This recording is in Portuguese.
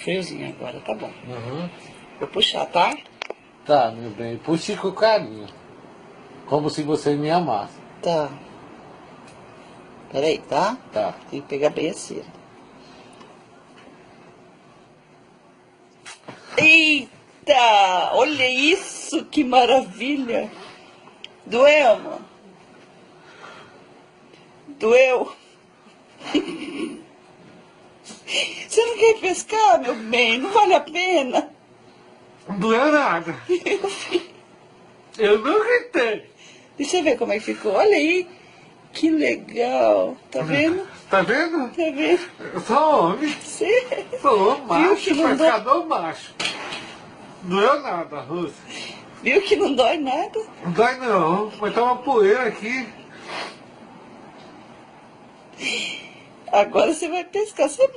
friozinho agora, tá bom. Uhum. Vou puxar, tá? Tá, meu bem. Puxe com carinho. Como se você me amasse. Tá. Peraí, tá? Tá. Tem que pegar bem a cera. Eita! Olha isso, que maravilha! Doeu, amor? Doeu? Você não quer pescar, meu bem? Não vale a pena. Não doeu nada. Eu não gritei. Deixa eu ver como é que ficou. Olha aí. Que legal. Tá vendo? Tá vendo? Tá vendo? Eu sou homem. Você Sou viu macho, que não dói? pescador macho. Não doeu nada, Rússia. Viu que não dói nada? Não dói não, mas tá uma poeira aqui. Agora você vai pescar. Você